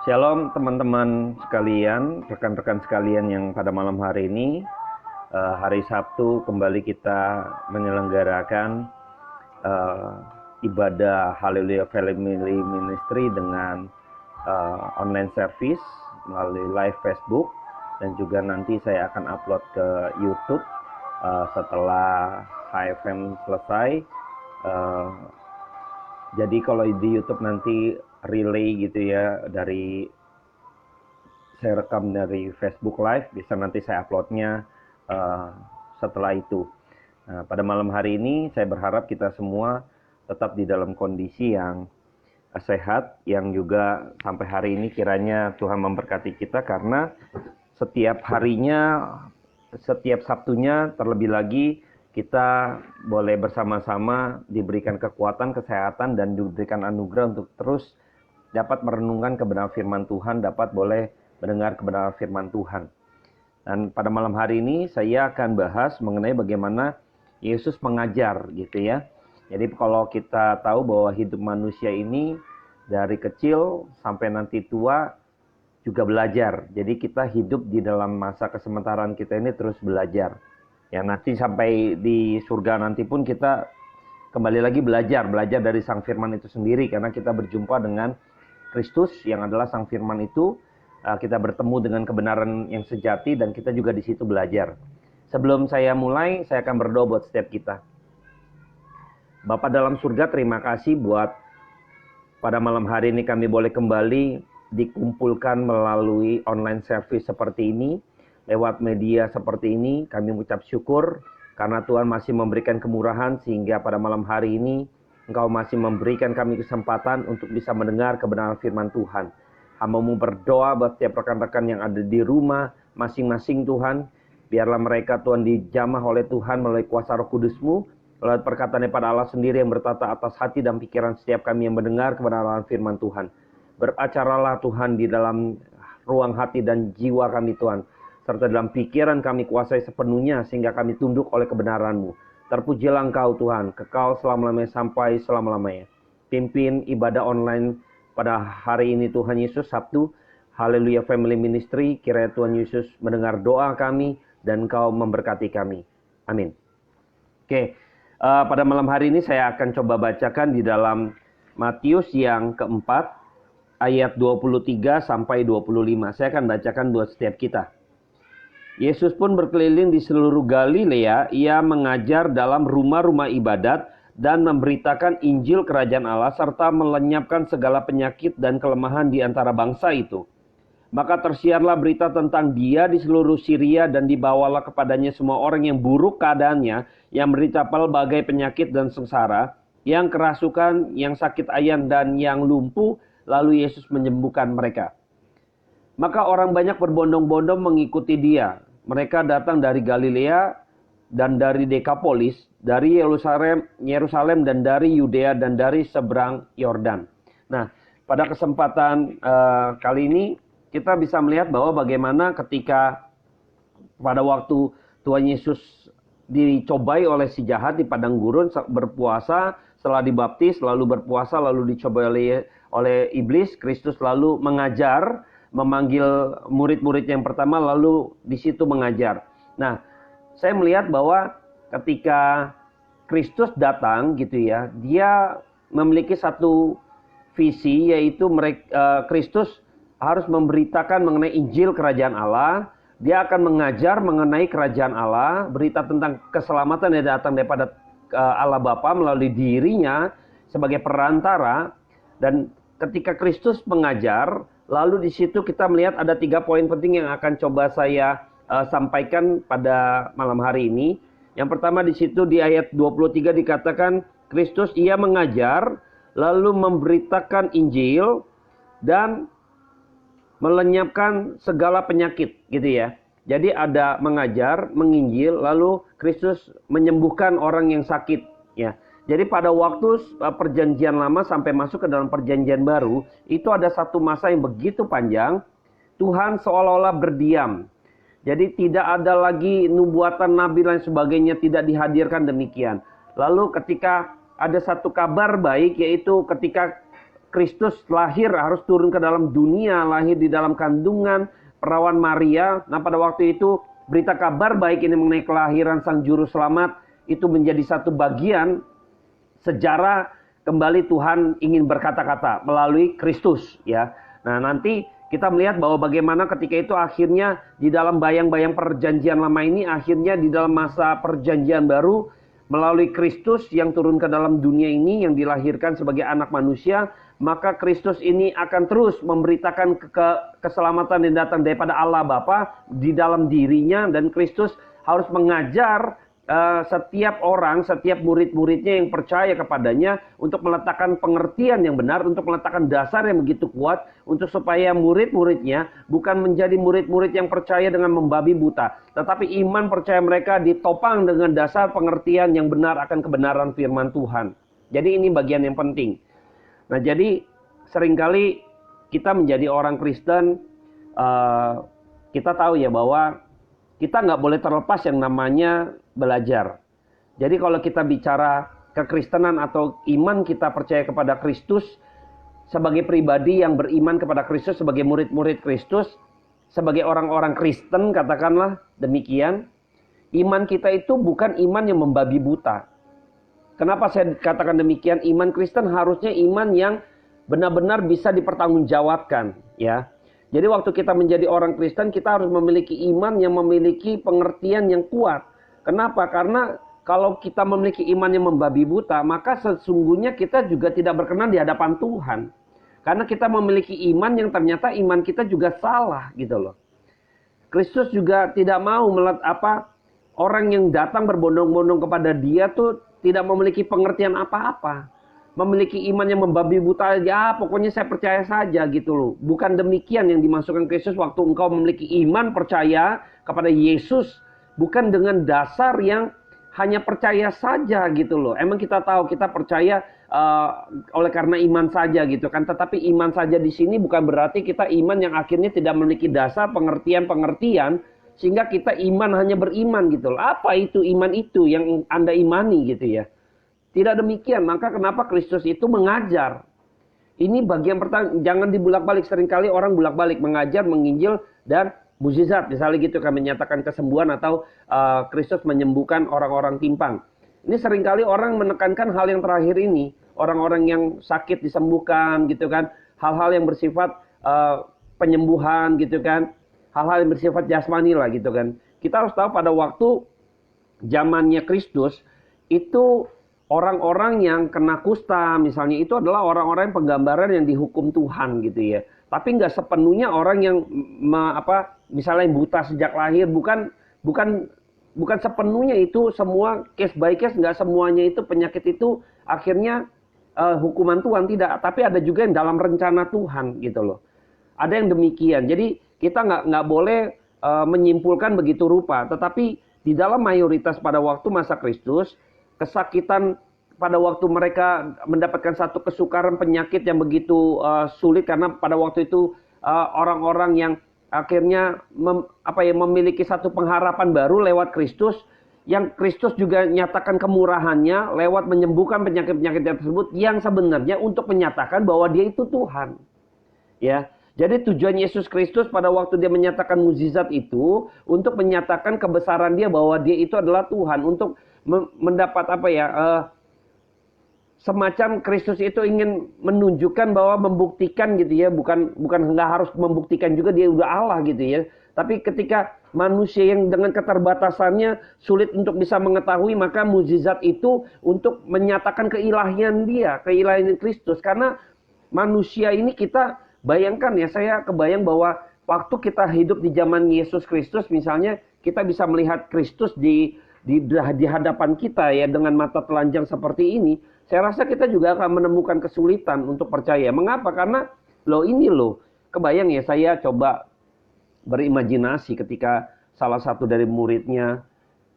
Shalom teman-teman sekalian, rekan-rekan sekalian yang pada malam hari ini, hari Sabtu kembali kita menyelenggarakan ibadah Haleluya Family Ministry dengan online service melalui live Facebook, dan juga nanti saya akan upload ke YouTube setelah HFM selesai. Jadi kalau di YouTube nanti relay gitu ya, dari saya rekam dari Facebook Live, bisa nanti saya uploadnya setelah itu. Nah, pada malam hari ini saya berharap kita semua tetap di dalam kondisi yang sehat, yang juga sampai hari ini kiranya Tuhan memberkati kita, karena setiap harinya, setiap Sabtunya terlebih lagi kita boleh bersama-sama diberikan kekuatan, kesehatan, dan diberikan anugerah untuk terus dapat merenungkan kebenaran firman Tuhan, dapat boleh mendengar kebenaran firman Tuhan. Dan pada malam hari ini saya akan bahas mengenai bagaimana Yesus mengajar gitu ya. Jadi kalau kita tahu bahwa hidup manusia ini dari kecil sampai nanti tua juga belajar. Jadi kita hidup di dalam masa kesementaraan kita ini terus belajar. Ya, nanti sampai di surga nanti pun kita kembali lagi belajar dari sang firman itu sendiri, karena kita berjumpa dengan Kristus yang adalah sang firman itu. Kita bertemu dengan kebenaran yang sejati, dan kita juga di situ belajar. Sebelum saya mulai, saya akan berdoa buat setiap kita. Bapa dalam surga, terima kasih buat pada malam hari ini kami boleh kembali dikumpulkan melalui online service seperti ini. Lewat media seperti ini, kami mengucap syukur karena Tuhan masih memberikan kemurahan, sehingga pada malam hari ini Engkau masih memberikan kami kesempatan untuk bisa mendengar kebenaran firman Tuhan. Hamba-Mu berdoa buat setiap rekan-rekan yang ada di rumah masing-masing Tuhan. Biarlah mereka Tuhan dijamah oleh Tuhan melalui kuasa Roh Kudus-Mu, melalui perkataan daripada Allah sendiri yang bertata atas hati dan pikiran setiap kami yang mendengar kebenaran firman Tuhan. Beracaralah Tuhan di dalam ruang hati dan jiwa kami Tuhan, serta dalam pikiran kami kuasai sepenuhnya, sehingga kami tunduk oleh kebenaran-Mu. Terpujilah Engkau Tuhan, kekal selama-lamanya sampai selama-lamanya. Pimpin ibadah online pada hari ini Tuhan Yesus, Sabtu, Haleluya Family Ministry. Kiranya Tuhan Yesus mendengar doa kami, dan Engkau memberkati kami. Amin. Oke, pada malam hari ini saya akan coba bacakan di dalam Matius yang keempat, ayat 23 sampai 25. Saya akan bacakan buat setiap kita. Yesus pun berkeliling di seluruh Galilea. Ia mengajar dalam rumah-rumah ibadat dan memberitakan Injil Kerajaan Allah, serta melenyapkan segala penyakit dan kelemahan di antara bangsa itu. Maka tersiarlah berita tentang Dia di seluruh Syria, dan dibawalah kepadanya semua orang yang buruk keadaannya, yang menderita pelbagai penyakit dan sengsara, yang kerasukan, yang sakit ayan, dan yang lumpuh. Lalu Yesus menyembuhkan mereka. Maka orang banyak berbondong-bondong mengikuti Dia. Mereka datang dari Galilea dan dari Dekapolis, dari Yerusalem dan dari Yudea dan dari seberang Yordan. Nah, pada kesempatan kali ini kita bisa melihat bahwa bagaimana ketika pada waktu Tuhan Yesus dicobai oleh si jahat di padang gurun, berpuasa, setelah dibaptis, lalu berpuasa, lalu dicobai oleh iblis. Kristus lalu mengajar, memanggil murid-murid yang pertama, lalu di situ mengajar. Nah, saya melihat bahwa ketika Kristus datang gitu ya, Dia memiliki satu visi, yaitu Kristus harus memberitakan mengenai Injil Kerajaan Allah. Dia akan mengajar mengenai Kerajaan Allah, berita tentang keselamatan yang datang daripada Allah Bapa melalui dirinya sebagai perantara. Dan ketika Kristus mengajar, lalu di situ kita melihat ada 3 poin penting yang akan coba saya sampaikan pada malam hari ini. Yang pertama di situ di ayat 23 dikatakan Kristus Ia mengajar, lalu memberitakan Injil dan melenyapkan segala penyakit gitu ya. Jadi ada mengajar, menginjil, lalu Kristus menyembuhkan orang yang sakit ya. Jadi pada waktu perjanjian lama sampai masuk ke dalam perjanjian baru, itu ada satu masa yang begitu panjang, Tuhan seolah-olah berdiam. Jadi tidak ada lagi nubuatan nabi dan sebagainya, tidak dihadirkan demikian. Lalu ketika ada satu kabar baik, yaitu ketika Kristus lahir harus turun ke dalam dunia, lahir di dalam kandungan perawan Maria. Nah, pada waktu itu berita kabar baik ini mengenai kelahiran Sang Juru Selamat itu menjadi satu bagian sejarah kembali Tuhan ingin berkata-kata melalui Kristus, ya. Nah, nanti kita melihat bahwa bagaimana ketika itu akhirnya di dalam bayang-bayang perjanjian lama ini, akhirnya di dalam masa perjanjian baru melalui Kristus yang turun ke dalam dunia ini, yang dilahirkan sebagai anak manusia, maka Kristus ini akan terus memberitakan keselamatan yang datang daripada Allah Bapa di dalam dirinya, dan Kristus harus mengajar setiap orang, setiap murid-muridnya yang percaya kepadanya untuk meletakkan pengertian yang benar, untuk meletakkan dasar yang begitu kuat, untuk supaya murid-muridnya bukan menjadi murid-murid yang percaya dengan membabi buta, tetapi iman percaya mereka ditopang dengan dasar pengertian yang benar akan kebenaran firman Tuhan. Jadi ini bagian yang penting. Nah, jadi seringkali kita menjadi orang Kristen, kita tahu ya bahwa kita nggak boleh terlepas yang namanya belajar. Jadi kalau kita bicara kekristenan atau iman, kita percaya kepada Kristus sebagai pribadi yang beriman kepada Kristus, sebagai murid-murid Kristus, sebagai orang-orang Kristen, katakanlah demikian. Iman kita itu bukan iman yang membabi buta. Kenapa saya katakan demikian? Iman Kristen harusnya iman yang benar-benar bisa dipertanggungjawabkan, ya. Jadi waktu kita menjadi orang Kristen, kita harus memiliki iman yang memiliki pengertian yang kuat. Kenapa? Karena kalau kita memiliki iman yang membabi buta, maka sesungguhnya kita juga tidak berkenan di hadapan Tuhan. Karena kita memiliki iman yang ternyata iman kita juga salah, gitu loh. Kristus juga tidak mau orang yang datang berbondong-bondong kepada Dia tuh tidak memiliki pengertian apa-apa. Memiliki iman yang membabi buta, ya pokoknya saya percaya saja, gitu loh. Bukan demikian yang dimasukkan Kristus waktu engkau memiliki iman percaya kepada Yesus. Bukan dengan dasar yang hanya percaya saja, gitu loh. Emang kita tahu kita percaya oleh karena iman saja, gitu kan. Tetapi iman saja di sini bukan berarti kita iman yang akhirnya tidak memiliki dasar pengertian-pengertian sehingga kita iman hanya beriman, gitu loh. Apa itu iman itu yang Anda imani, gitu ya? Tidak demikian. Maka kenapa Kristus itu mengajar? Ini bagian pertama, jangan dibulak-balik. Seringkali orang bulak-balik mengajar, menginjil, dan mukjizat, misalnya gitu kan, menyatakan kesembuhan atau Kristus menyembuhkan orang-orang timpang. Ini seringkali orang menekankan hal yang terakhir ini, orang-orang yang sakit disembuhkan, gitu kan, hal-hal yang bersifat penyembuhan, gitu kan, hal-hal yang bersifat jasmani lah, gitu kan. Kita harus tahu pada waktu zamannya Kristus itu orang-orang yang kena kusta, misalnya, itu adalah orang-orang yang penggambaran yang dihukum Tuhan, gitu ya. Tapi nggak sepenuhnya orang yang misalnya buta sejak lahir, bukan sepenuhnya itu semua case by case, nggak semuanya itu penyakit itu akhirnya hukuman Tuhan, tidak. Tapi ada juga yang dalam rencana Tuhan, gitu loh. Ada yang demikian. Jadi kita nggak boleh menyimpulkan begitu rupa. Tetapi di dalam mayoritas pada waktu masa Kristus, kesakitan pada waktu mereka mendapatkan satu kesukaran penyakit yang begitu sulit, karena pada waktu itu orang-orang yang akhirnya memiliki satu pengharapan baru lewat Kristus, yang Kristus juga nyatakan kemurahannya lewat menyembuhkan penyakit-penyakit tersebut, yang sebenarnya untuk menyatakan bahwa Dia itu Tuhan. Ya, jadi tujuan Yesus Kristus pada waktu Dia menyatakan mukjizat itu untuk menyatakan kebesaran Dia, bahwa Dia itu adalah Tuhan, untuk mendapat semacam Kristus itu ingin menunjukkan bahwa membuktikan, gitu ya, bukan nggak harus membuktikan juga Dia udah Allah, gitu ya. Tapi ketika manusia yang dengan keterbatasannya sulit untuk bisa mengetahui, maka mukjizat itu untuk menyatakan keilahian Dia, keilahian Kristus. Karena manusia ini, kita bayangkan ya, saya kebayang bahwa waktu kita hidup di zaman Yesus Kristus, misalnya, kita bisa melihat Kristus di hadapan kita ya, dengan mata telanjang seperti ini, saya rasa kita juga akan menemukan kesulitan untuk percaya. Mengapa? Karena kebayang ya, saya coba berimajinasi ketika salah satu dari muridnya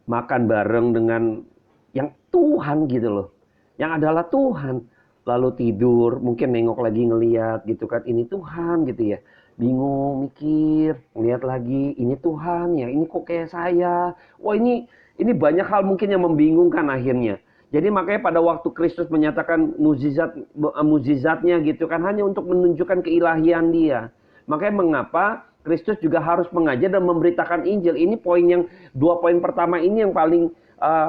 makan bareng dengan yang Tuhan, gitu loh, yang adalah Tuhan, lalu tidur, mungkin nengok lagi ngeliat, gitu kan, ini Tuhan, gitu ya, bingung, mikir, ngeliat lagi, ini Tuhan ya, ini kok kayak saya, wah ini banyak hal mungkin yang membingungkan akhirnya. Jadi makanya pada waktu Kristus menyatakan mukjizatnya gitu kan, hanya untuk menunjukkan keilahian dia. Makanya mengapa Kristus juga harus mengajar dan memberitakan Injil. Ini dua poin pertama ini yang paling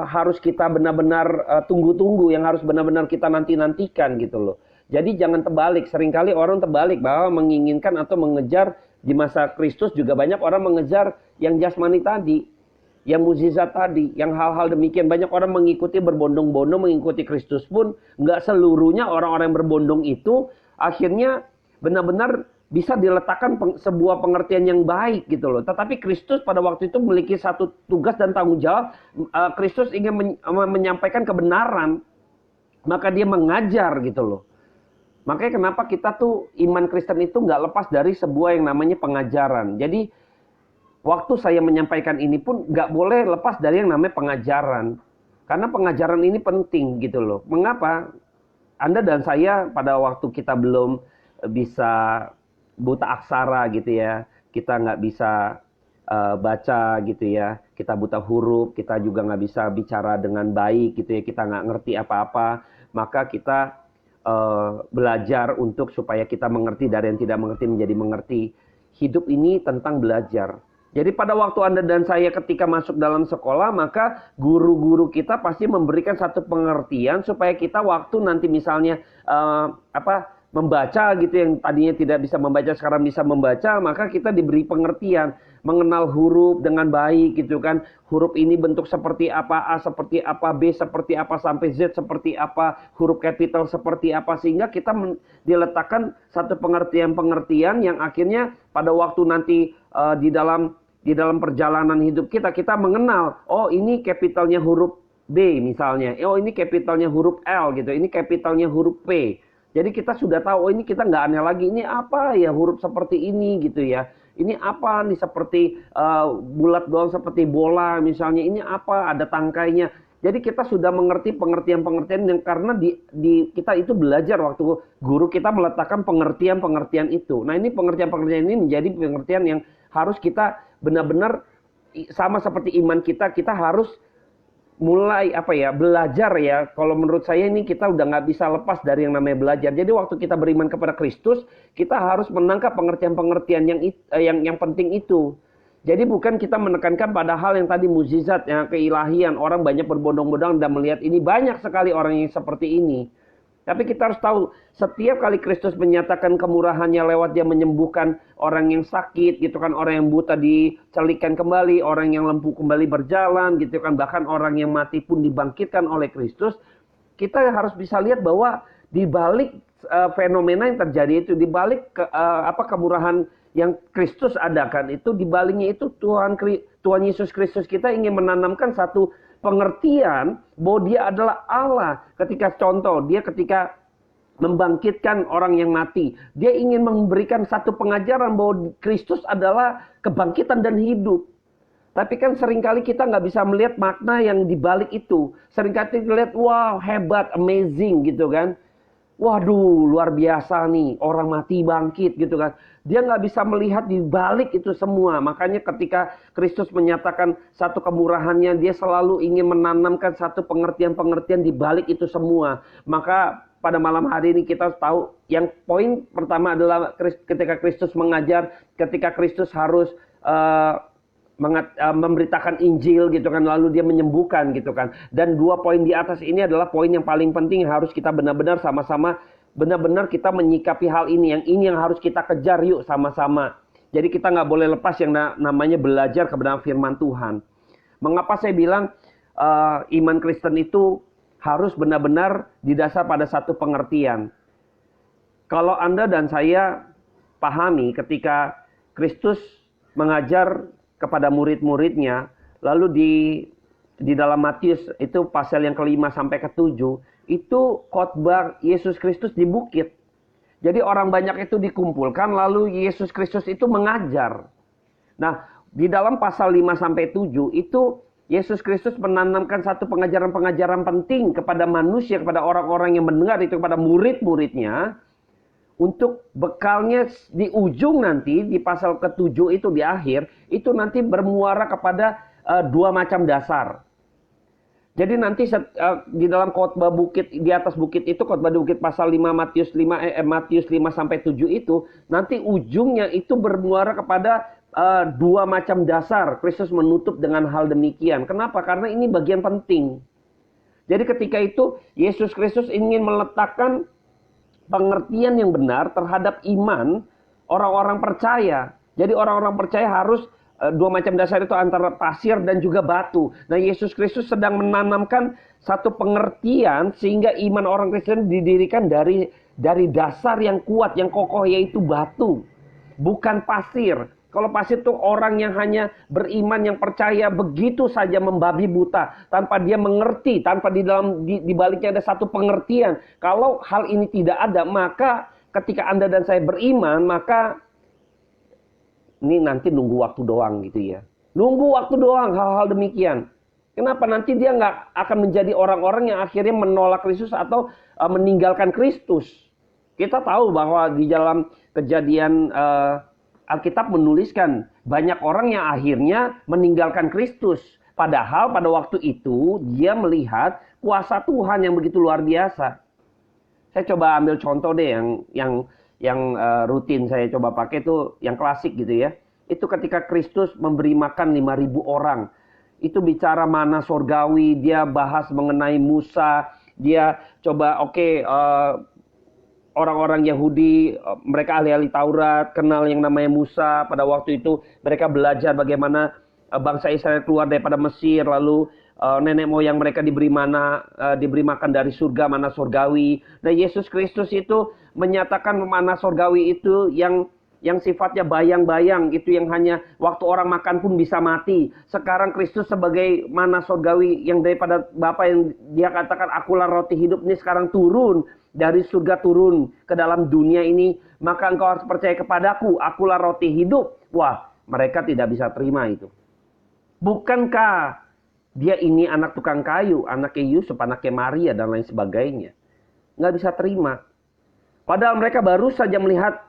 harus kita benar-benar tunggu-tunggu, yang harus benar-benar kita nanti-nantikan gitu loh. Jadi jangan terbalik. Seringkali orang terbalik bahwa menginginkan atau mengejar di masa Kristus juga banyak orang mengejar yang jasmani tadi, yang mukjizat tadi, yang hal-hal demikian. Banyak orang mengikuti berbondong-bondong mengikuti Kristus pun nggak seluruhnya orang-orang yang berbondong itu akhirnya benar-benar bisa diletakkan sebuah pengertian yang baik gitu loh. Tetapi Kristus pada waktu itu memiliki satu tugas dan tanggung jawab. Kristus ingin menyampaikan kebenaran, maka dia mengajar gitu loh. Makanya kenapa kita tuh iman Kristen itu nggak lepas dari sebuah yang namanya pengajaran. Jadi waktu saya menyampaikan ini pun nggak boleh lepas dari yang namanya pengajaran. Karena pengajaran ini penting gitu loh. Mengapa? Anda dan saya pada waktu kita belum bisa buta aksara gitu ya. Kita nggak bisa baca gitu ya. Kita buta huruf, kita juga nggak bisa bicara dengan baik gitu ya. Kita nggak ngerti apa-apa. Maka kita belajar untuk supaya kita mengerti dari yang tidak mengerti menjadi mengerti. Hidup ini tentang belajar. Jadi pada waktu Anda dan saya ketika masuk dalam sekolah, maka guru-guru kita pasti memberikan satu pengertian supaya kita waktu nanti misalnya membaca gitu, yang tadinya tidak bisa membaca sekarang bisa membaca, maka kita diberi pengertian, mengenal huruf dengan baik gitu kan. Huruf ini bentuk seperti apa, A seperti apa, B seperti apa, sampai Z seperti apa, huruf kapital seperti apa, sehingga kita diletakkan satu pengertian-pengertian yang akhirnya pada waktu nanti di dalam perjalanan hidup kita mengenal, oh ini kapitalnya huruf B misalnya, oh ini kapitalnya huruf L gitu, ini kapitalnya huruf P. Jadi kita sudah tahu, oh ini kita nggak aneh lagi, ini apa ya huruf seperti ini gitu ya. Ini apa nih seperti bulat doang seperti bola misalnya, ini apa ada tangkainya. Jadi kita sudah mengerti pengertian-pengertian yang karena di kita itu belajar waktu guru kita meletakkan pengertian-pengertian itu. Nah ini pengertian-pengertian ini menjadi pengertian yang harus kita benar-benar sama seperti iman kita harus mulai belajar ya. Kalau menurut saya ini kita udah nggak bisa lepas dari yang namanya belajar. Jadi waktu kita beriman kepada Kristus, kita harus menangkap pengertian-pengertian yang penting itu. Jadi bukan kita menekankan pada hal yang tadi mukjizat, yang keilahian. Orang banyak berbondong-bondong dan melihat ini, banyak sekali orang yang seperti ini. Tapi kita harus tahu, setiap kali Kristus menyatakan kemurahannya lewat dia menyembuhkan orang yang sakit, gitu kan, orang yang buta dicelikkan kembali, orang yang lumpuh kembali berjalan, gitu kan, bahkan orang yang mati pun dibangkitkan oleh Kristus, kita harus bisa lihat bahwa di balik fenomena yang terjadi itu, di balik kemurahan yang Kristus adakan itu, di baliknya itu Tuhan Yesus Kristus kita ingin menanamkan satu pengertian bahwa dia adalah Allah. Ketika membangkitkan orang yang mati, dia ingin memberikan satu pengajaran bahwa Kristus adalah kebangkitan dan hidup. Tapi kan seringkali kita nggak bisa melihat makna yang dibalik itu. Seringkali kita lihat, wow hebat, amazing gitu kan. Waduh luar biasa nih, orang mati bangkit gitu kan. Dia nggak bisa melihat di balik itu semua. Makanya ketika Kristus menyatakan satu kemurahannya, dia selalu ingin menanamkan satu pengertian-pengertian di balik itu semua. Maka pada malam hari ini kita tahu yang poin pertama adalah ketika Kristus mengajar, ketika Kristus harus memberitakan Injil gitu kan, lalu dia menyembuhkan gitu kan. Dan dua poin di atas ini adalah poin yang paling penting yang harus kita benar-benar sama-sama benar-benar kita menyikapi hal ini. Yang ini yang harus kita kejar yuk sama-sama. Jadi kita nggak boleh lepas yang namanya belajar kebenaran firman Tuhan. Mengapa saya bilang iman Kristen itu harus benar-benar didasar pada satu pengertian. Kalau Anda dan saya pahami ketika Kristus mengajar kepada murid-muridnya, lalu di dalam Matius itu pasal yang ke-5 sampai ke-7, itu khotbah Yesus Kristus di bukit. Jadi orang banyak itu dikumpulkan, lalu Yesus Kristus itu mengajar. Nah, di dalam pasal 5 sampai 7 itu Yesus Kristus menanamkan satu pengajaran-pengajaran penting kepada manusia, kepada orang-orang yang mendengar itu, kepada murid-muridnya. Untuk bekalnya di ujung nanti, di pasal ke-7 itu di akhir, itu nanti bermuara kepada dua macam dasar. Jadi nanti di dalam khotbah bukit, di atas bukit itu, khotbah di bukit pasal 5 Matius 5 Matius 5 sampai 7 itu, nanti ujungnya itu bermuara kepada dua macam dasar. Kristus menutup dengan hal demikian. Kenapa? Karena ini bagian penting. Jadi ketika itu Yesus Kristus ingin meletakkan pengertian yang benar terhadap iman orang-orang percaya. Jadi orang-orang percaya harus dua macam dasar itu antara pasir dan juga batu. Nah, Yesus Kristus sedang menanamkan satu pengertian sehingga iman orang Kristen didirikan dari dasar yang kuat, yang kokoh, yaitu batu, bukan pasir. Kalau pasir itu orang yang hanya beriman, yang percaya begitu saja membabi buta, tanpa dia mengerti, tanpa di baliknya ada satu pengertian. Kalau hal ini tidak ada, maka ketika Anda dan saya beriman, maka ini nanti nunggu waktu doang gitu ya. Nunggu waktu doang hal-hal demikian. Kenapa? Nanti dia nggak akan menjadi orang-orang yang akhirnya menolak Kristus atau meninggalkan Kristus. Kita tahu bahwa di dalam Kejadian Alkitab menuliskan banyak orang yang akhirnya meninggalkan Kristus. Padahal pada waktu itu dia melihat kuasa Tuhan yang begitu luar biasa. Saya coba ambil contoh deh yang rutin saya coba pakai itu yang klasik gitu ya. Itu ketika Kristus memberi makan 5.000 orang. Itu bicara mana sorgawi, dia bahas mengenai Musa, dia coba orang-orang Yahudi, mereka ahli-ahli Taurat, kenal yang namanya Musa. Pada waktu itu mereka belajar bagaimana bangsa Israel keluar daripada Mesir, lalu nenek moyang mereka diberi makan dari surga, mana sorgawi. Nah, Yesus Kristus itu menyatakan mana sorgawi itu yang sifatnya bayang-bayang, itu yang hanya waktu orang makan pun bisa mati. Sekarang Kristus sebagai mana sorgawi yang daripada Bapa yang dia katakan akulah roti hidup ini sekarang turun dari surga, turun ke dalam dunia ini, maka engkau harus percaya kepadaku, akulah roti hidup. Wah, mereka tidak bisa terima itu. Bukankah dia ini anak tukang kayu, anaknya Yusuf, anaknya Maria, dan lain sebagainya. Nggak bisa terima. Padahal mereka baru saja melihat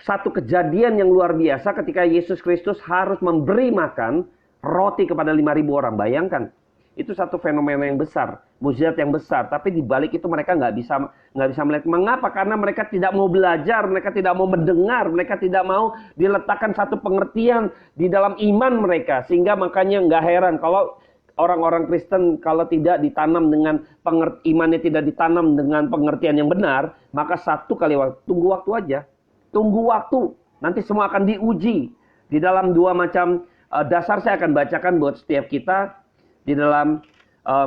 satu kejadian yang luar biasa ketika Yesus Kristus harus memberi makan roti kepada 5.000 orang. Bayangkan, itu satu fenomena yang besar, mukjizat yang besar. Tapi di balik itu mereka nggak bisa melihat. Mengapa? Karena mereka tidak mau belajar, mereka tidak mau mendengar, mereka tidak mau diletakkan satu pengertian di dalam iman mereka. Sehingga makanya nggak heran kalau orang-orang Kristen kalau tidak ditanam dengan imannya tidak ditanam dengan pengertian yang benar, maka satu kali tunggu waktu aja. Tunggu waktu, nanti semua akan diuji. Di dalam dua macam dasar saya akan bacakan buat setiap kita. Di dalam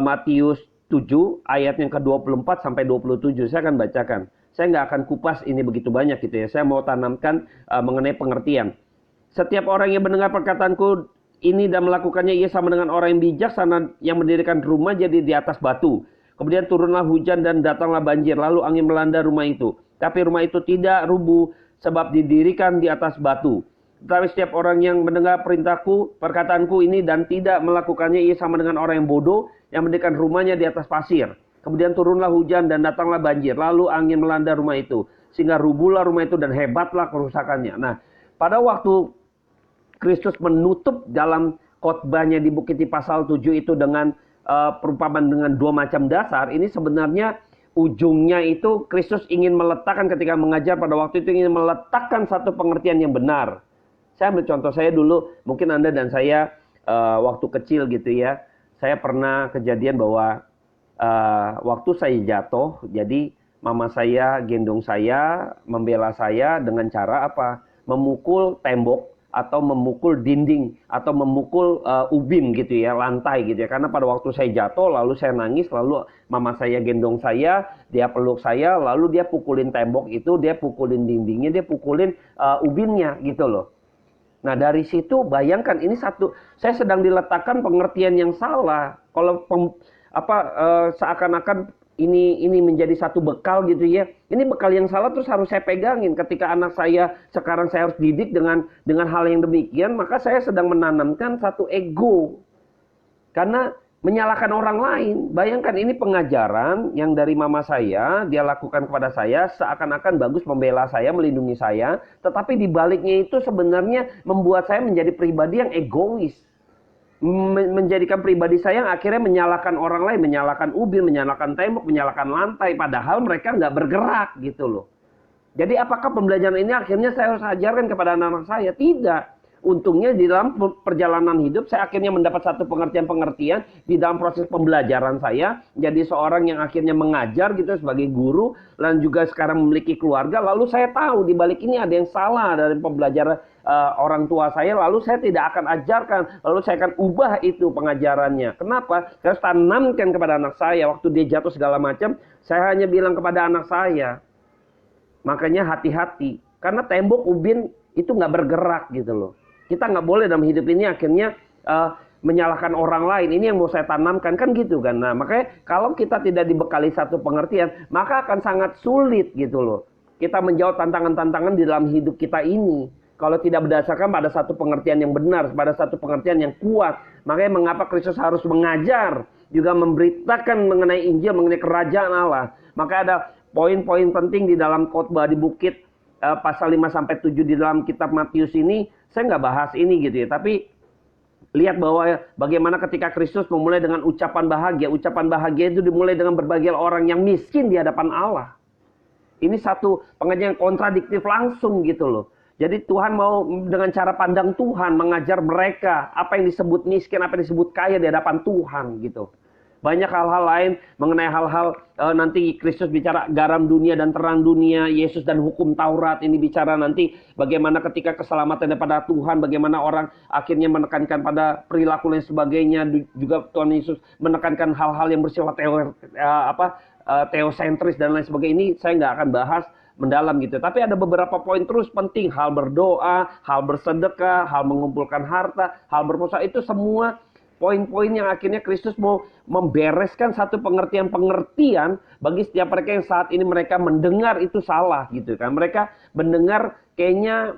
Matius 7 ayat yang ke-24 sampai 27 saya akan bacakan. Saya nggak akan kupas ini begitu banyak gitu ya. Saya mau tanamkan mengenai pengertian. Setiap orang yang mendengar perkataanku ini dan melakukannya, ia sama dengan orang yang bijaksana yang mendirikan rumah jadi di atas batu. Kemudian turunlah hujan dan datanglah banjir, lalu angin melanda rumah itu. Tapi rumah itu tidak rubuh sebab didirikan di atas batu. Tetapi setiap orang yang mendengar perkataanku ini dan tidak melakukannya, ia sama dengan orang yang bodoh yang mendirikan rumahnya di atas pasir. Kemudian turunlah hujan dan datanglah banjir, lalu angin melanda rumah itu, sehingga rubuhlah rumah itu dan hebatlah kerusakannya. Nah, pada waktu Kristus menutup dalam khotbahnya di Bukit di pasal 7 itu dengan perumpamaan dengan dua macam dasar, ini sebenarnya ujungnya itu Kristus ingin meletakkan ketika mengajar pada waktu itu, ingin meletakkan satu pengertian yang benar. Saya ambil contoh saya dulu, mungkin Anda dan saya waktu kecil gitu ya, saya pernah kejadian bahwa waktu saya jatuh, jadi mama saya gendong saya, membela saya dengan cara apa? Memukul tembok atau memukul dinding atau memukul ubin gitu ya, lantai gitu ya. Karena pada waktu saya jatuh lalu saya nangis, lalu mama saya gendong saya, dia peluk saya, lalu dia pukulin tembok itu, dia pukulin dindingnya, dia pukulin ubinnya gitu loh. Nah, dari situ bayangkan ini saya sedang diletakkan pengertian yang salah. Kalau seakan-akan ini menjadi satu bekal gitu ya. Ini bekal yang salah terus harus saya pegangin. Ketika anak saya sekarang saya harus didik dengan hal yang demikian, maka saya sedang menanamkan satu ego. Karena menyalahkan orang lain. Bayangkan ini pengajaran yang dari mama saya, dia lakukan kepada saya, seakan-akan bagus membela saya, melindungi saya. Tetapi di baliknya itu sebenarnya membuat saya menjadi pribadi yang egois. menjadikan pribadi saya yang akhirnya menyalahkan orang lain, menyalahkan ubin, menyalahkan tembok, menyalahkan lantai, padahal mereka nggak bergerak gitu loh. Jadi apakah pembelajaran ini akhirnya saya harus ajarkan kepada anak-anak saya? Tidak. Untungnya di dalam perjalanan hidup saya akhirnya mendapat satu pengertian-pengertian di dalam proses pembelajaran saya. Jadi seorang yang akhirnya mengajar gitu sebagai guru dan juga sekarang memiliki keluarga. Lalu saya tahu di balik ini ada yang salah dari pembelajaran orang tua saya. Lalu saya tidak akan ajarkan. Lalu saya akan ubah itu pengajarannya. Kenapa? Saya tanamkan kepada anak saya waktu dia jatuh segala macam. Saya hanya bilang kepada anak saya, makanya hati-hati. Karena tembok ubin itu nggak bergerak gitu loh. Kita nggak boleh dalam hidup ini akhirnya menyalahkan orang lain. Ini yang mau saya tanamkan kan gitu kan. Nah makanya kalau kita tidak dibekali satu pengertian, maka akan sangat sulit gitu loh. Kita menjawab tantangan-tantangan di dalam hidup kita ini. Kalau tidak berdasarkan pada satu pengertian yang benar, pada satu pengertian yang kuat. Makanya mengapa Kristus harus mengajar, juga memberitakan mengenai Injil, mengenai kerajaan Allah. Maka ada poin-poin penting di dalam khotbah di bukit pasal 5-7 di dalam kitab Matius ini. Saya nggak bahas ini gitu ya, tapi lihat bahwa bagaimana ketika Kristus memulai dengan ucapan bahagia. Ucapan bahagia itu dimulai dengan berbagai orang yang miskin di hadapan Allah. Ini satu pengajaran kontradiktif langsung gitu loh. Jadi Tuhan mau dengan cara pandang Tuhan mengajar mereka apa yang disebut miskin, apa yang disebut kaya di hadapan Tuhan gitu. Banyak hal-hal lain mengenai hal-hal nanti Kristus bicara garam dunia dan terang dunia, Yesus dan hukum Taurat. Ini bicara nanti bagaimana ketika keselamatan daripada Tuhan, bagaimana orang akhirnya menekankan pada perilaku dan sebagainya. Juga Tuhan Yesus menekankan hal-hal yang bersifat teosentris dan lain sebagainya. Ini saya nggak akan bahas mendalam gitu. Tapi ada beberapa poin terus penting. Hal berdoa, hal bersedekah, hal mengumpulkan harta, hal berpuasa. Itu semua poin-poin yang akhirnya Kristus mau membereskan satu pengertian-pengertian bagi setiap mereka yang saat ini mereka mendengar itu salah gitu kan. Mereka mendengar kayaknya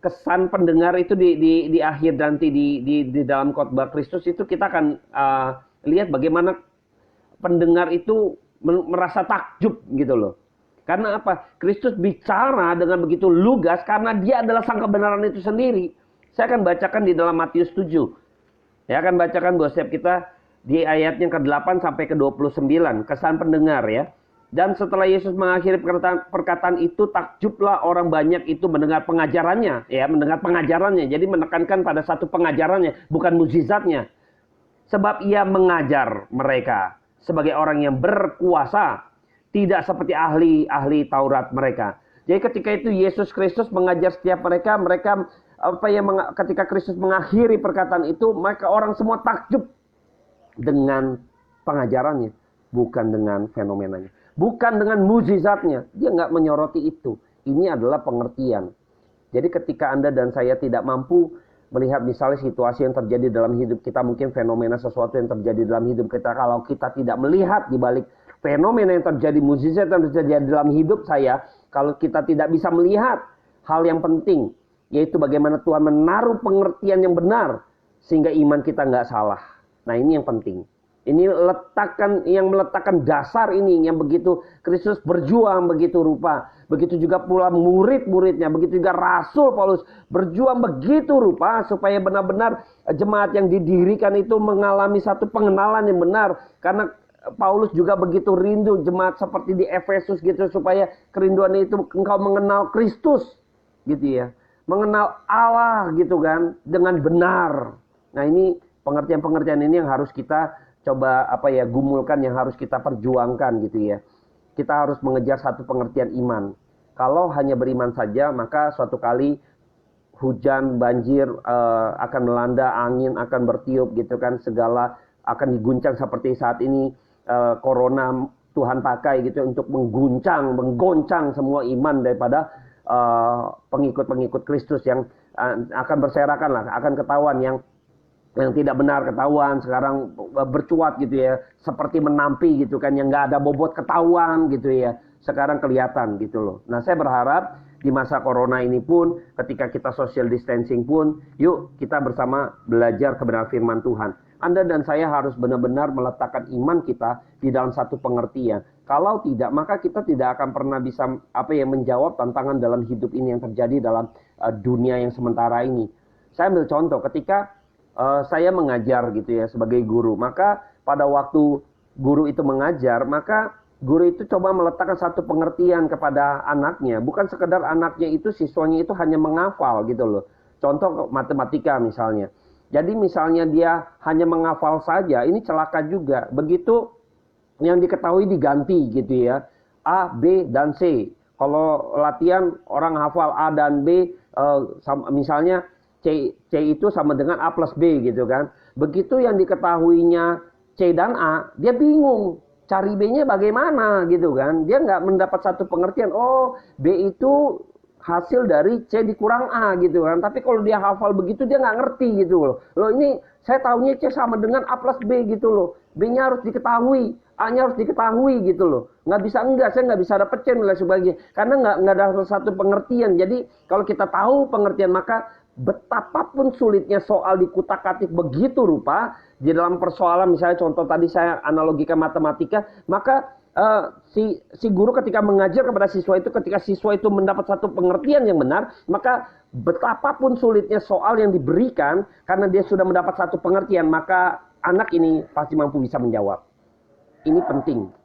kesan pendengar itu di akhir nanti di dalam khotbah Kristus itu kita akan lihat bagaimana pendengar itu merasa takjub gitu loh. Karena apa? Kristus bicara dengan begitu lugas karena dia adalah sang kebenaran itu sendiri. Saya akan bacakan di dalam Matius 7. Saya akan bacakan buat setiap kita di ayatnya ke-8 sampai ke-29. Kesan pendengar ya. Dan setelah Yesus mengakhiri perkataan itu, takjublah orang banyak itu mendengar pengajarannya. Ya, mendengar pengajarannya. Jadi menekankan pada satu pengajarannya, bukan mukjizatnya. Sebab ia mengajar mereka sebagai orang yang berkuasa. Tidak seperti ahli Taurat mereka. Jadi ketika itu Yesus Kristus mengajar setiap mereka ketika Kristus mengakhiri perkataan itu, maka orang semua takjub dengan pengajarannya, bukan dengan fenomenanya, bukan dengan mukjizatnya. Dia nggak menyoroti itu. Ini adalah pengertian. Jadi ketika Anda dan saya tidak mampu melihat misalnya situasi yang terjadi dalam hidup kita, mungkin fenomena sesuatu yang terjadi dalam hidup kita, kalau kita tidak melihat di balik fenomena yang terjadi, mukjizat yang terjadi dalam hidup saya, kalau kita tidak bisa melihat hal yang penting, yaitu bagaimana Tuhan menaruh pengertian yang benar sehingga iman kita nggak salah. Nah ini yang penting. Ini yang meletakkan dasar ini yang begitu Kristus berjuang begitu rupa. Begitu juga pula murid-muridnya, begitu juga Rasul Paulus berjuang begitu rupa supaya benar-benar jemaat yang didirikan itu mengalami satu pengenalan yang benar. Karena Paulus juga begitu rindu jemaat seperti di Efesus gitu supaya kerinduan itu engkau mengenal Kristus gitu ya. Mengenal Allah gitu kan dengan benar. Nah ini pengertian-pengertian ini yang harus kita coba gumulkan, yang harus kita perjuangkan gitu ya. Kita harus mengejar satu pengertian iman. Kalau hanya beriman saja, maka suatu kali hujan, banjir akan melanda, angin akan bertiup gitu kan, segala akan diguncang seperti saat ini corona Tuhan pakai gitu untuk menggoncang semua iman daripada pengikut-pengikut Kristus yang akan berserakan lah, akan ketahuan yang tidak benar ketahuan, sekarang bercuat gitu ya, seperti menampi gitu kan, yang nggak ada bobot ketahuan gitu ya, sekarang kelihatan gitu loh. Nah saya berharap di masa corona ini pun, ketika kita social distancing pun, yuk kita bersama belajar kebenaran firman Tuhan. Anda dan saya harus benar-benar meletakkan iman kita di dalam satu pengertian. Kalau tidak, maka kita tidak akan pernah bisa menjawab tantangan dalam hidup ini yang terjadi dalam dunia yang sementara ini. Saya ambil contoh ketika saya mengajar gitu ya sebagai guru. Maka pada waktu guru itu mengajar, maka guru itu coba meletakkan satu pengertian kepada anaknya. Bukan sekedar anaknya itu, siswanya itu hanya menghafal gitu loh. Contoh matematika misalnya. Jadi misalnya dia hanya menghafal saja, ini celaka juga. Begitu yang diketahui diganti gitu ya. A, B, dan C. Kalau latihan orang hafal A dan B, misalnya C itu sama dengan A plus B gitu kan. Begitu yang diketahuinya C dan A, dia bingung. Cari B-nya bagaimana gitu kan. Dia nggak mendapat satu pengertian. Oh, B itu hasil dari C dikurang A gitu kan. Tapi kalau dia hafal begitu dia nggak ngerti gitu loh. Loh ini saya tahunya C sama dengan A plus B gitu loh. B-nya harus diketahui, A-nya harus diketahui gitu loh. Saya nggak bisa dapet C nilai sebagainya. Karena nggak ada satu pengertian. Jadi kalau kita tahu pengertian, maka betapapun sulitnya soal dikutak-atik begitu rupa, di dalam persoalan misalnya contoh tadi saya analogikan matematika, maka si guru ketika mengajar kepada siswa itu, ketika siswa itu mendapat satu pengertian yang benar, maka betapapun sulitnya soal yang diberikan, karena dia sudah mendapat satu pengertian, maka anak ini pasti mampu bisa menjawab. Ini penting.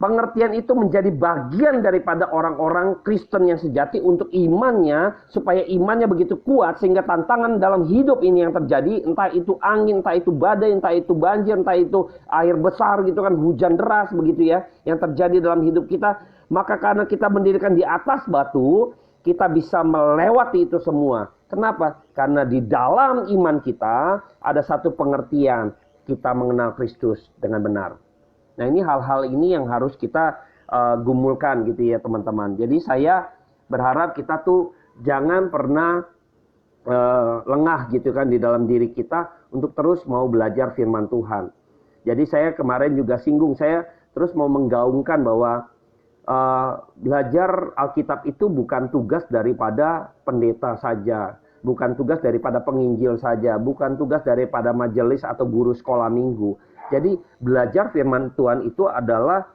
Pengertian itu menjadi bagian daripada orang-orang Kristen yang sejati untuk imannya, supaya imannya begitu kuat sehingga tantangan dalam hidup ini yang terjadi, entah itu angin, entah itu badai, entah itu banjir, entah itu air besar gitu kan, hujan deras begitu ya, yang terjadi dalam hidup kita, maka karena kita mendirikan di atas batu, kita bisa melewati itu semua. Kenapa? Karena di dalam iman kita ada satu pengertian, kita mengenal Kristus dengan benar. Nah ini hal-hal ini yang harus kita gumulkan gitu ya teman-teman. Jadi saya berharap kita tuh jangan pernah lengah gitu kan di dalam diri kita untuk terus mau belajar firman Tuhan. Jadi saya kemarin juga singgung, saya terus mau menggaungkan bahwa belajar Alkitab itu bukan tugas daripada pendeta saja. Bukan tugas daripada penginjil saja. Bukan tugas daripada majelis atau guru sekolah minggu. Jadi belajar firman Tuhan itu adalah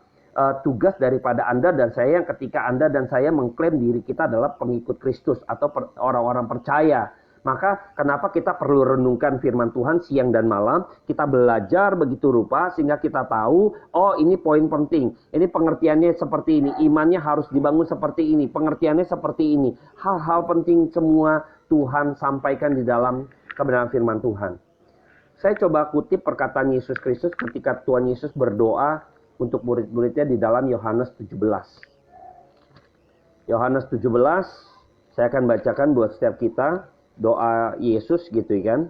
tugas daripada Anda dan saya, yang ketika Anda dan saya mengklaim diri kita adalah pengikut Kristus atau orang-orang percaya. Maka kenapa kita perlu renungkan firman Tuhan siang dan malam, kita belajar begitu rupa sehingga kita tahu, oh ini poin penting, ini pengertiannya seperti ini, imannya harus dibangun seperti ini, pengertiannya seperti ini. Hal-hal penting semua Tuhan sampaikan di dalam kebenaran firman Tuhan. Saya coba kutip perkataan Yesus Kristus ketika Tuhan Yesus berdoa untuk murid-muridnya di dalam Yohanes 17. Yohanes 17, saya akan bacakan buat setiap kita doa Yesus gitu kan.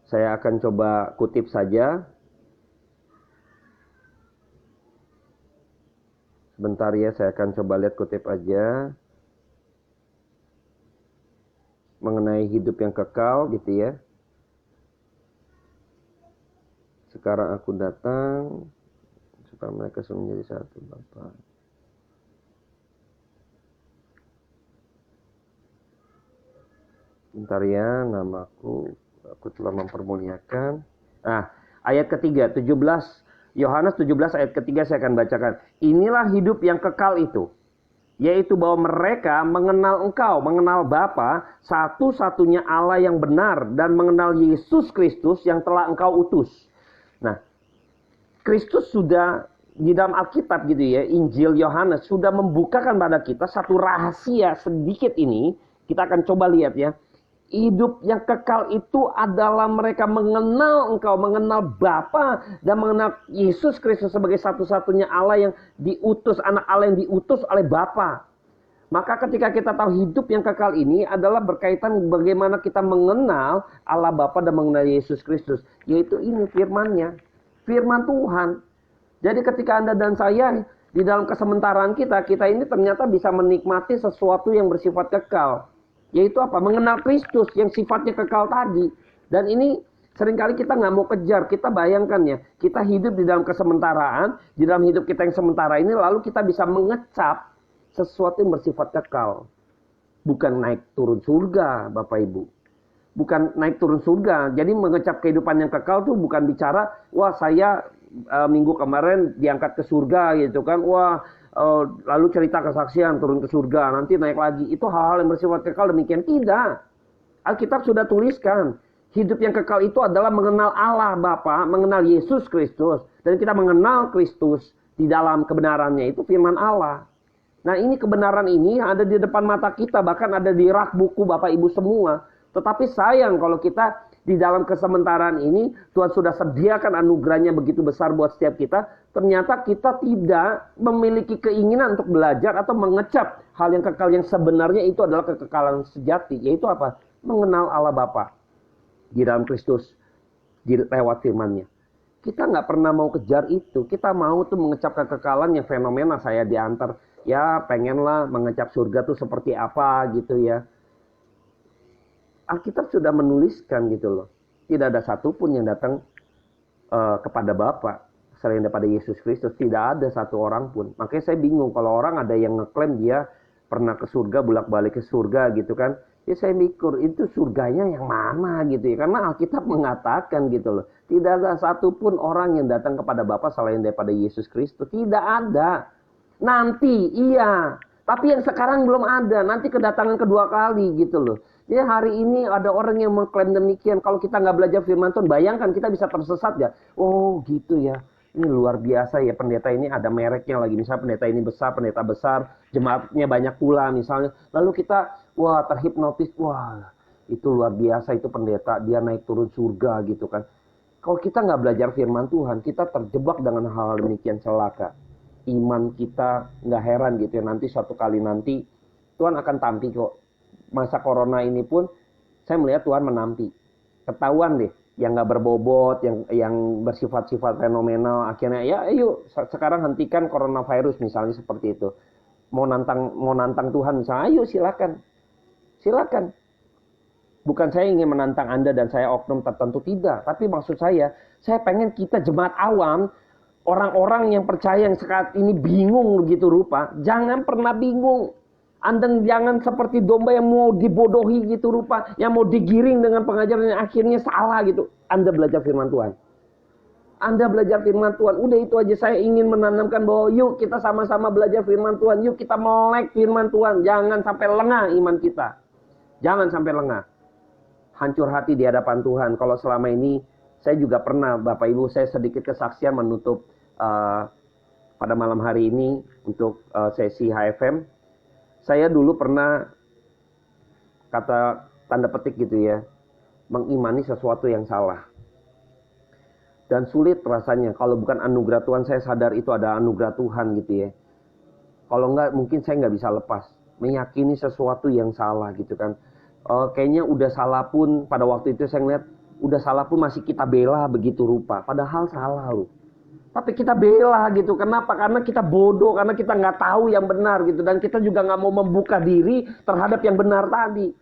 Saya akan coba kutip saja. Sebentar ya, saya akan coba lihat kutip aja. Mengenai hidup yang kekal gitu ya. Sekarang aku datang supaya mereka semua menjadi satu Bapa. Bentar ya, namaku aku telah mempermuliakan. Nah, ayat ketiga, 17, Yohanes 17 ayat ketiga saya akan bacakan. Inilah hidup yang kekal itu, yaitu bahwa mereka mengenal Engkau, mengenal Bapa, satu-satunya Allah yang benar, dan mengenal Yesus Kristus yang telah Engkau utus. Nah, Kristus sudah di dalam Alkitab gitu ya, Injil Yohanes sudah membukakan pada kita satu rahasia sedikit ini. Kita akan coba lihat ya. Hidup yang kekal itu adalah mereka mengenal Engkau, mengenal Bapa, dan mengenal Yesus Kristus sebagai satu-satunya Allah yang diutus, anak Allah yang diutus oleh Bapa. Maka ketika kita tahu hidup yang kekal ini adalah berkaitan bagaimana kita mengenal Allah Bapa dan mengenal Yesus Kristus. Yaitu ini firman-Nya, firman Tuhan. Jadi ketika Anda dan saya di dalam kesementaraan kita ini ternyata bisa menikmati sesuatu yang bersifat kekal. Yaitu apa? Mengenal Kristus yang sifatnya kekal tadi. Dan ini seringkali kita nggak mau kejar. Kita bayangkan ya, kita hidup di dalam kesementaraan, di dalam hidup kita yang sementara ini, lalu kita bisa mengecap sesuatu yang bersifat kekal. Bukan naik turun surga, Bapak Ibu. Bukan naik turun surga. Jadi mengecap kehidupan yang kekal itu bukan bicara, wah saya minggu kemarin diangkat ke surga gitu kan. Wah, lalu cerita kesaksian turun ke surga, nanti naik lagi. Itu hal-hal yang bersifat kekal, demikian tidak. Alkitab sudah tuliskan, hidup yang kekal itu adalah mengenal Allah Bapa, mengenal Yesus Kristus, dan kita mengenal Kristus di dalam kebenarannya, itu firman Allah. Nah, ini kebenaran ini ada di depan mata kita, bahkan ada di rak buku Bapak Ibu semua. Tetapi sayang kalau kita di dalam kesementaraan ini, Tuhan sudah sediakan anugerahnya begitu besar buat setiap kita, ternyata kita tidak memiliki keinginan untuk belajar atau mengecap hal yang kekal yang sebenarnya itu adalah kekekalan sejati, yaitu apa? Mengenal Allah Bapa di dalam Kristus, lewat firman-Nya. Kita nggak pernah mau kejar itu, kita mau tuh mengecap kekekalan yang fenomena saya diantar. Ya pengenlah mengecap surga tuh seperti apa gitu ya. Alkitab sudah menuliskan gitu loh. Tidak ada satupun yang datang kepada Bapa selain daripada Yesus Kristus. Tidak ada satu orang pun. Makanya saya bingung kalau orang ada yang ngeklaim dia pernah ke surga, bolak-balik ke surga gitu kan. Ya saya mikir itu surganya yang mana gitu ya. Karena Alkitab mengatakan gitu loh. Tidak ada satupun orang yang datang kepada Bapa selain daripada Yesus Kristus. Tidak ada. Nanti iya. Tapi yang sekarang belum ada. Nanti kedatangan kedua kali gitu loh. Jadi hari ini ada orang yang mengklaim demikian. Kalau kita nggak belajar firman Tuhan, bayangkan kita bisa tersesat ya. Oh gitu ya. Ini luar biasa ya, pendeta ini ada mereknya lagi. Misalnya pendeta ini besar, pendeta besar. Jemaatnya banyak pula misalnya. Lalu kita, wah terhipnotis. Wah itu luar biasa itu pendeta. Dia naik turun surga gitu kan. Kalau kita nggak belajar firman Tuhan, kita terjebak dengan hal-hal demikian celaka. Iman kita nggak heran gitu ya. Nanti suatu kali nanti Tuhan akan tampi kok. Masa corona ini pun saya melihat Tuhan menampi. Ketahuan deh yang nggak berbobot, yang bersifat-sifat fenomenal. Akhirnya ya ayo sekarang hentikan coronavirus misalnya seperti itu. Mau nantang Tuhan misalnya, ayo silakan. Silakan. Bukan saya ingin menantang Anda dan saya oknum tertentu, tidak. Tapi maksud saya pengen kita jemaat awam, orang-orang yang percaya yang saat ini bingung begitu rupa, jangan pernah bingung. Anda jangan seperti domba yang mau dibodohi gitu rupa, yang mau digiring dengan pengajaran yang akhirnya salah gitu. Anda belajar firman Tuhan. Anda belajar firman Tuhan. Udah itu aja saya ingin menanamkan bahwa yuk kita sama-sama belajar firman Tuhan. Yuk kita melek firman Tuhan. Jangan sampai lengah iman kita. Jangan sampai lengah. Hancur hati di hadapan Tuhan. Kalau selama ini saya juga pernah, Bapak Ibu, saya sedikit kesaksian menutup pada malam hari ini untuk sesi HFM. Saya dulu pernah, kata tanda petik gitu ya, mengimani sesuatu yang salah. Dan sulit rasanya, kalau bukan anugerah Tuhan, saya sadar itu ada anugerah Tuhan gitu ya. Kalau enggak, mungkin saya nggak bisa lepas. Meyakini sesuatu yang salah gitu kan. Kayaknya udah salah pun, pada waktu itu saya ngeliat, udah salah pun masih kita bela begitu rupa. Padahal salah loh. Tapi kita bela gitu. Kenapa? Karena kita bodoh. Karena kita nggak tahu yang benar gitu. Dan kita juga nggak mau membuka diri terhadap yang benar tadi.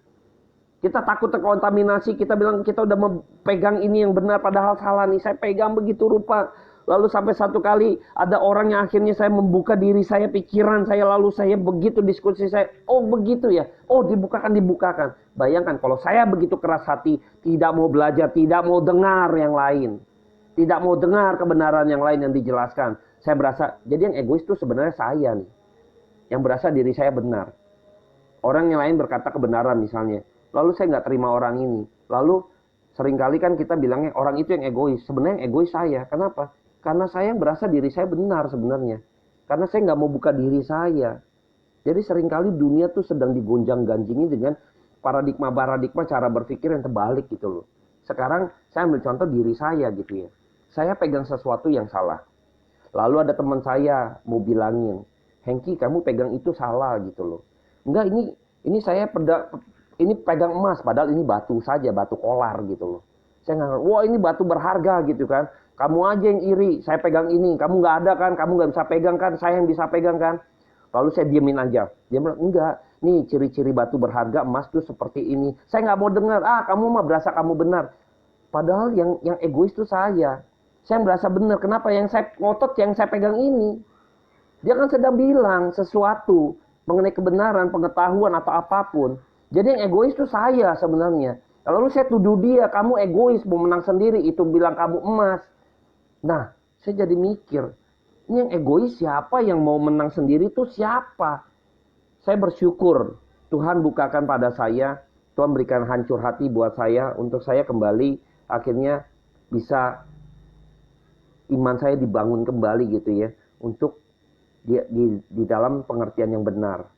Kita takut terkontaminasi. Kita bilang kita udah memegang ini yang benar. Padahal salah nih. Saya pegang begitu rupa. Lalu sampai satu kali ada orang yang akhirnya saya membuka diri saya, pikiran saya. Lalu saya begitu diskusi saya. Oh begitu ya. Oh dibukakan. Bayangkan kalau saya begitu keras hati. Tidak mau belajar. Tidak mau dengar yang lain. Tidak mau dengar kebenaran yang lain yang dijelaskan. Saya berasa, jadi yang egois itu sebenarnya saya nih. Yang berasa diri saya benar. Orang yang lain berkata kebenaran misalnya. Lalu saya nggak terima orang ini. Lalu seringkali kan kita bilangnya orang itu yang egois. Sebenarnya yang egois saya. Kenapa? Karena saya yang berasa diri saya benar sebenarnya. Karena saya nggak mau buka diri saya. Jadi seringkali dunia tuh sedang digonjang-ganjingi dengan paradigma cara berpikir yang terbalik gitu loh. Sekarang saya ambil contoh diri saya gitu ya. Saya pegang sesuatu yang salah. Lalu ada teman saya mau bilangin, Hengki kamu pegang itu salah gitu loh. Enggak, ini saya ini pegang emas, padahal ini batu saja, batu kolar gitu loh. Saya nggak, wah ini batu berharga gitu kan. Kamu aja yang iri, saya pegang ini. Kamu nggak ada kan, kamu nggak bisa pegang kan, saya yang bisa pegang kan. Lalu saya diemin aja. Dia bilang, enggak, nih ciri-ciri batu berharga emas tuh seperti ini. Saya nggak mau dengar, kamu mah berasa kamu benar. Padahal yang egois itu saya. Saya merasa benar. Kenapa? Yang saya ngotot, yang saya pegang ini. Dia kan sedang bilang sesuatu mengenai kebenaran, pengetahuan atau apapun. Jadi yang egois itu saya sebenarnya. Lalu saya tuduh dia, kamu egois, mau menang sendiri. Itu bilang kamu emas. Nah, Saya jadi mikir, ini yang egois siapa, yang mau menang sendiri itu siapa? Saya bersyukur Tuhan bukakan pada saya, Tuhan berikan hancur hati buat saya, untuk saya kembali akhirnya bisa iman saya dibangun kembali gitu ya, untuk di dalam pengertian yang benar.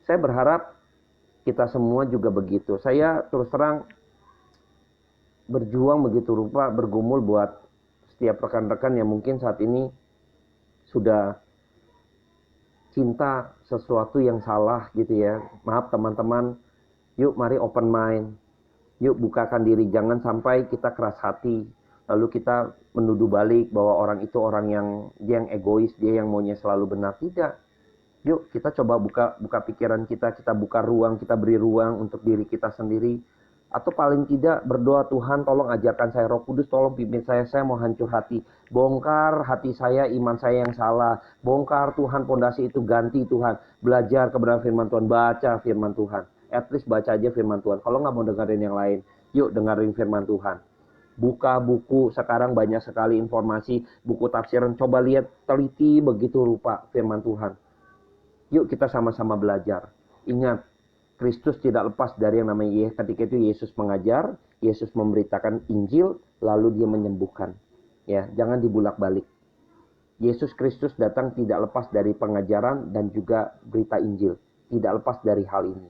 Saya berharap kita semua juga begitu. Saya terus terang berjuang begitu rupa, bergumul buat setiap rekan-rekan yang mungkin saat ini sudah cinta sesuatu yang salah gitu ya. Maaf teman-teman, yuk mari open mind. Yuk bukakan diri, jangan sampai kita keras hati. Lalu kita menuduh balik bahwa orang itu orang dia yang egois, dia yang maunya selalu benar. Tidak. Yuk kita coba buka pikiran kita buka ruang, kita beri ruang untuk diri kita sendiri. Atau paling tidak berdoa, Tuhan tolong ajarkan saya Roh Kudus, tolong pimpin saya mau hancur hati. Bongkar hati saya, iman saya yang salah. Bongkar Tuhan pondasi itu, ganti Tuhan. Belajar kebenaran firman Tuhan, baca firman Tuhan. At least baca aja firman Tuhan. Kalau nggak mau dengerin yang lain, yuk dengerin firman Tuhan. Buka buku, sekarang banyak sekali informasi, buku tafsiran, coba lihat, teliti begitu rupa firman Tuhan. Yuk kita sama-sama belajar. Ingat, Kristus tidak lepas dari yang namanya ketika itu Yesus mengajar, Yesus memberitakan Injil, lalu dia menyembuhkan. Ya, jangan dibulak-balik. Yesus Kristus datang tidak lepas dari pengajaran dan juga berita Injil. Tidak lepas dari hal ini.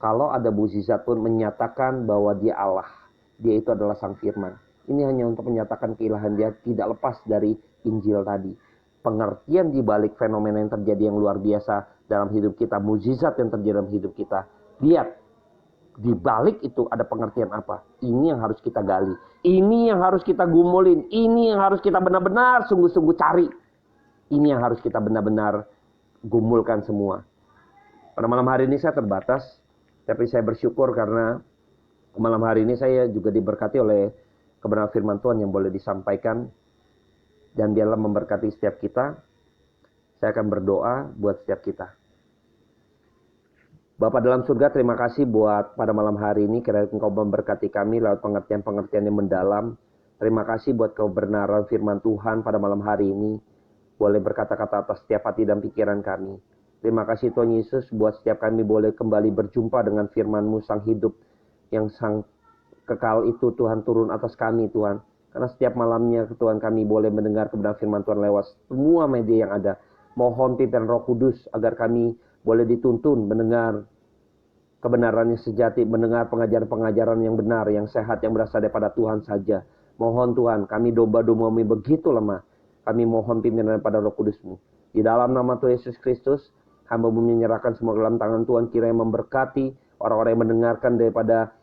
Kalau ada mukjizat pun menyatakan bahwa dia Allah. Dia itu adalah Sang Firman. Ini hanya untuk menyatakan keilahan dia, tidak lepas dari Injil tadi. Pengertian di balik fenomena yang terjadi yang luar biasa dalam hidup kita, mukjizat yang terjadi dalam hidup kita. Lihat, di balik itu ada pengertian apa? Ini yang harus kita gali. Ini yang harus kita gumulin. Ini yang harus kita benar-benar sungguh-sungguh cari. Ini yang harus kita benar-benar gumulkan semua. Pada malam hari ini saya terbatas, tapi saya bersyukur karena malam hari ini saya juga diberkati oleh kebenaran firman Tuhan yang boleh disampaikan. Dan biarlah memberkati setiap kita. Saya akan berdoa buat setiap kita. Bapa dalam surga, terima kasih buat pada malam hari ini. Kiranya Engkau memberkati kami lewat pengertian-pengertian yang mendalam. Terima kasih buat kebenaran firman Tuhan pada malam hari ini. Boleh berkata-kata atas setiap hati dan pikiran kami. Terima kasih Tuhan Yesus buat setiap kami boleh kembali berjumpa dengan firman-Mu Sang hidup. Yang sang kekal itu Tuhan turun atas kami Tuhan. Karena setiap malamnya Tuhan kami boleh mendengar kebenaran firman Tuhan lewat semua media yang ada. Mohon pimpin Roh Kudus agar kami boleh dituntun mendengar kebenaran yang sejati, mendengar pengajaran-pengajaran yang benar, yang sehat, yang berasal daripada Tuhan saja. Mohon Tuhan, kami domba-domba-Mu begitu lemah. Kami mohon pimpinan daripada Roh Kudus-Mu. Di dalam nama Tuhan Yesus Kristus, hamba-Mu menyerahkan semua dalam tangan Tuhan, kiranya memberkati orang-orang yang mendengarkan daripada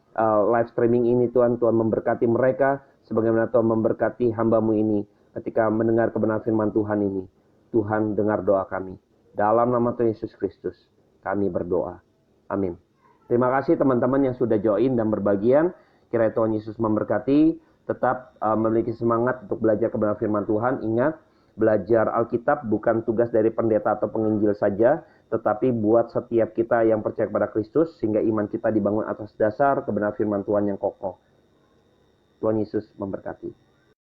live streaming ini Tuhan. Tuhan memberkati mereka, sebagaimana Tuhan memberkati hamba-Mu ini ketika mendengar kebenaran firman Tuhan ini. Tuhan dengar doa kami. Dalam nama Tuhan Yesus Kristus, kami berdoa. Amin. Terima kasih teman-teman yang sudah join dan berbagian. Kiranya Tuhan Yesus memberkati. Tetap memiliki semangat untuk belajar kebenaran firman Tuhan. Ingat, belajar Alkitab bukan tugas dari pendeta atau penginjil saja, tetapi buat setiap kita yang percaya kepada Kristus, sehingga iman kita dibangun atas dasar kebenaran firman Tuhan yang kokoh. Tuhan Yesus memberkati.